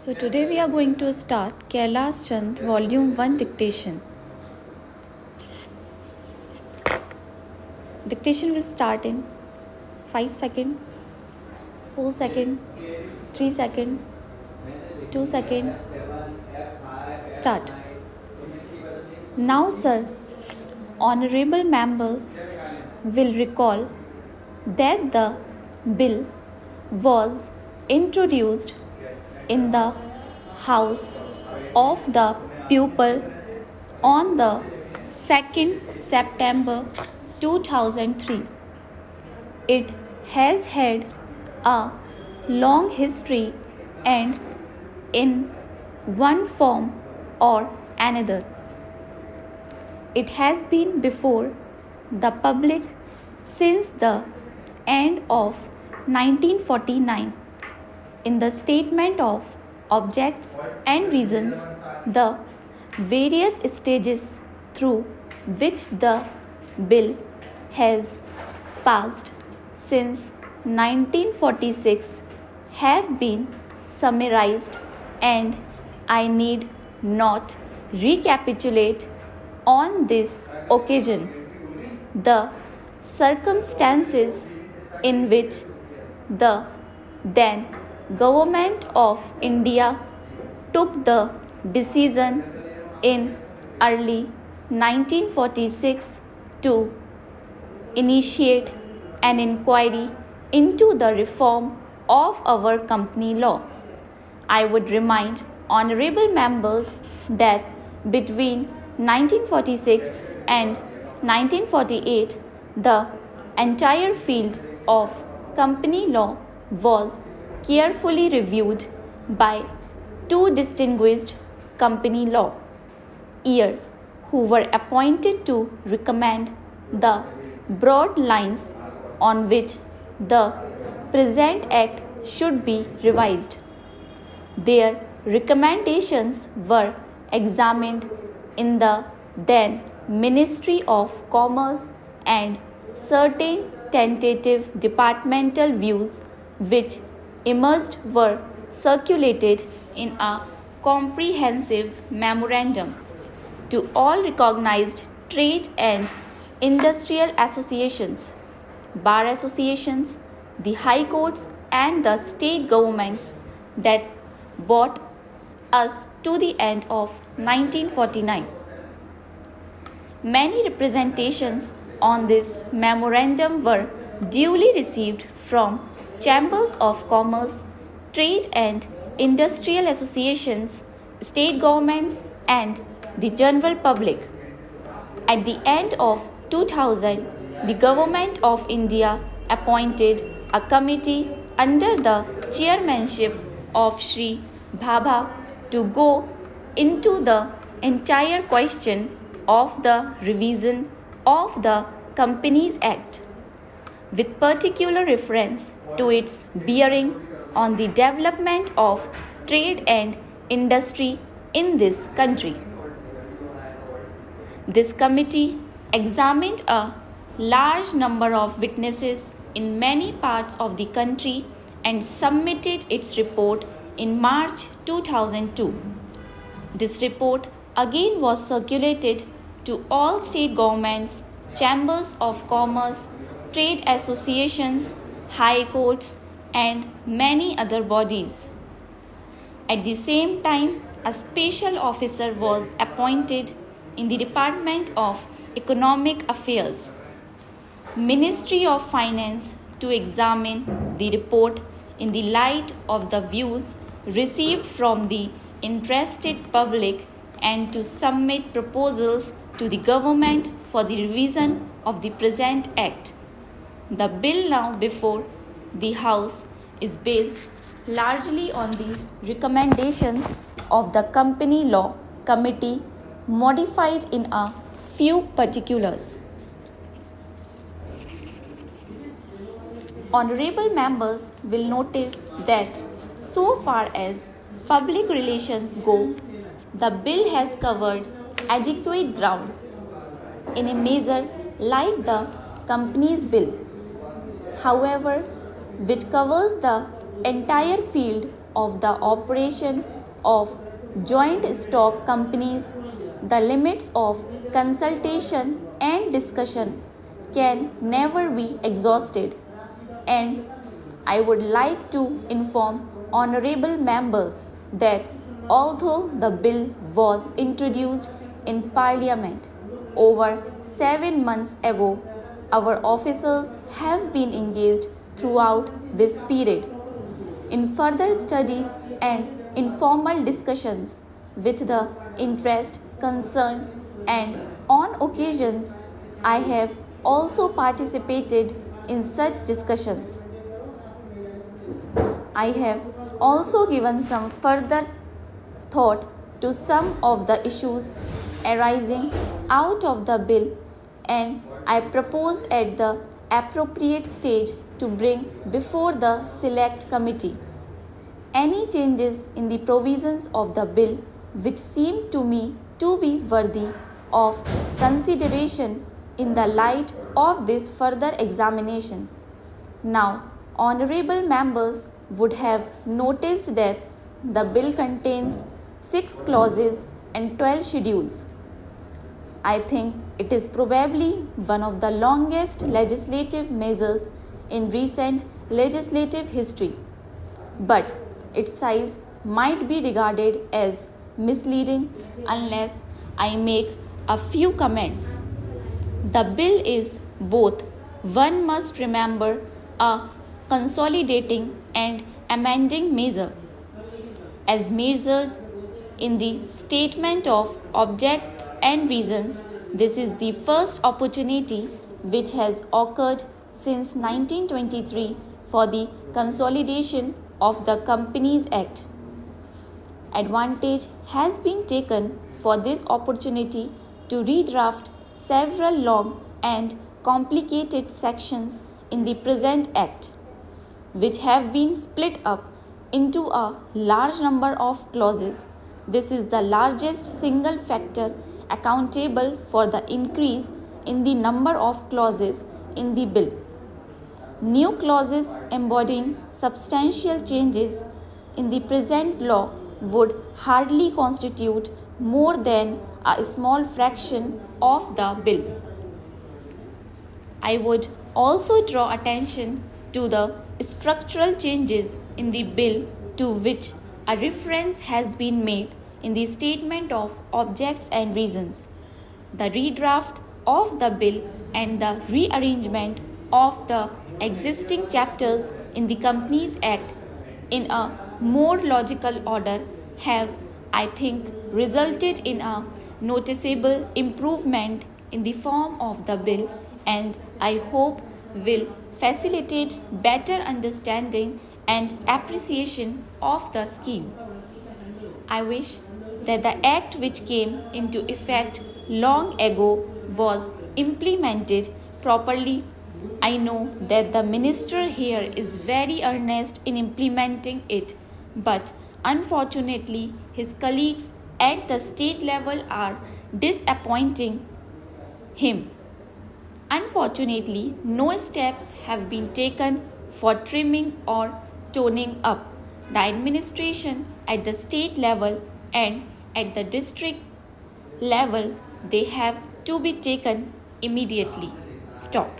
So today we are going to start Kailash Chand Volume 1 dictation. Dictation will start in 5 seconds, 4 seconds, 3 seconds, 2 seconds. Start. Now sir, honorable members will recall that the bill was introduced in the House of the People on the 2nd September 2003. It has had a long history and in one form or another. It has been before the public since the end of 1949. In the statement of objects and reasons, the various stages through which the bill has passed since 1946 have been summarized, and I need not recapitulate on this occasion the circumstances in which the then Government of India took the decision in early 1946 to initiate an inquiry into the reform of our company law. I would remind honorable members that between 1946 and 1948, the entire field of company law was carefully reviewed by two distinguished company law lawyers who were appointed to recommend the broad lines on which the present act should be revised. Their recommendations were examined in the then Ministry of Commerce, and certain tentative departmental views which emerged were circulated in a comprehensive memorandum to all recognized trade and industrial associations, bar associations, the high courts and the state governments that brought us to the end of 1949. Many representations on this memorandum were duly received from chambers of commerce, trade and industrial associations, state governments and the general public. At the end of 2000, the Government of India appointed a committee under the chairmanship of Shri Bhabha to go into the entire question of the revision of the Companies Act, with particular reference to its bearing on the development of trade and industry in this country. This committee examined a large number of witnesses in many parts of the country and submitted its report in March 2002. This report again was circulated to all state governments, chambers of commerce, trade associations, high courts, and many other bodies. At the same time, a special officer was appointed in the Department of Economic Affairs, Ministry of Finance, to examine the report in the light of the views received from the interested public and to submit proposals to the government for the revision of the present act. The bill now before the House is based largely on the recommendations of the Company Law Committee, modified in a few particulars. Honorable members will notice that so far as public relations go, the bill has covered adequate ground in a measure like the Companies Bill. However, which covers the entire field of the operation of joint stock companies, the limits of consultation and discussion can never be exhausted, and I would like to inform honorable members that although the bill was introduced in Parliament over 7 months ago, our officers have been engaged throughout this period in further studies and informal discussions with the interest, concern, and on occasions I have also participated in such discussions. I have also given some further thought to some of the issues arising out of the bill, and I propose at the appropriate stage to bring before the Select Committee any changes in the provisions of the bill which seem to me to be worthy of consideration in the light of this further examination. Now, honorable members would have noticed that the bill contains 6 clauses and 12 schedules. I think it is probably one of the longest legislative measures in recent legislative history, but its size might be regarded as misleading unless I make a few comments. The bill is both, one must remember, a consolidating and amending measure. As measured in the statement of objects and reasons, this is the first opportunity which has occurred since 1923 for the consolidation of the Companies Act. Advantage has been taken for this opportunity to redraft several long and complicated sections in the present Act, which have been split up into a large number of clauses. This is the largest single factor accountable for the increase in the number of clauses in the bill. New clauses embodying substantial changes in the present law would hardly constitute more than a small fraction of the bill. I would also draw attention to the structural changes in the bill to which a reference has been made in the statement of objects and reasons. The redraft of the bill and the rearrangement of the existing chapters in the Companies Act in a more logical order have, I think, resulted in a noticeable improvement in the form of the bill, and I hope will facilitate better understanding and appreciation of the scheme. I wish that the Act which came into effect long ago was implemented properly. I know that the Minister here is very earnest in implementing it, but unfortunately his colleagues at the state level are disappointing him. Unfortunately, no steps have been taken for trimming or toning up the administration at the state level, and at the district level they have to be taken immediately. Stop.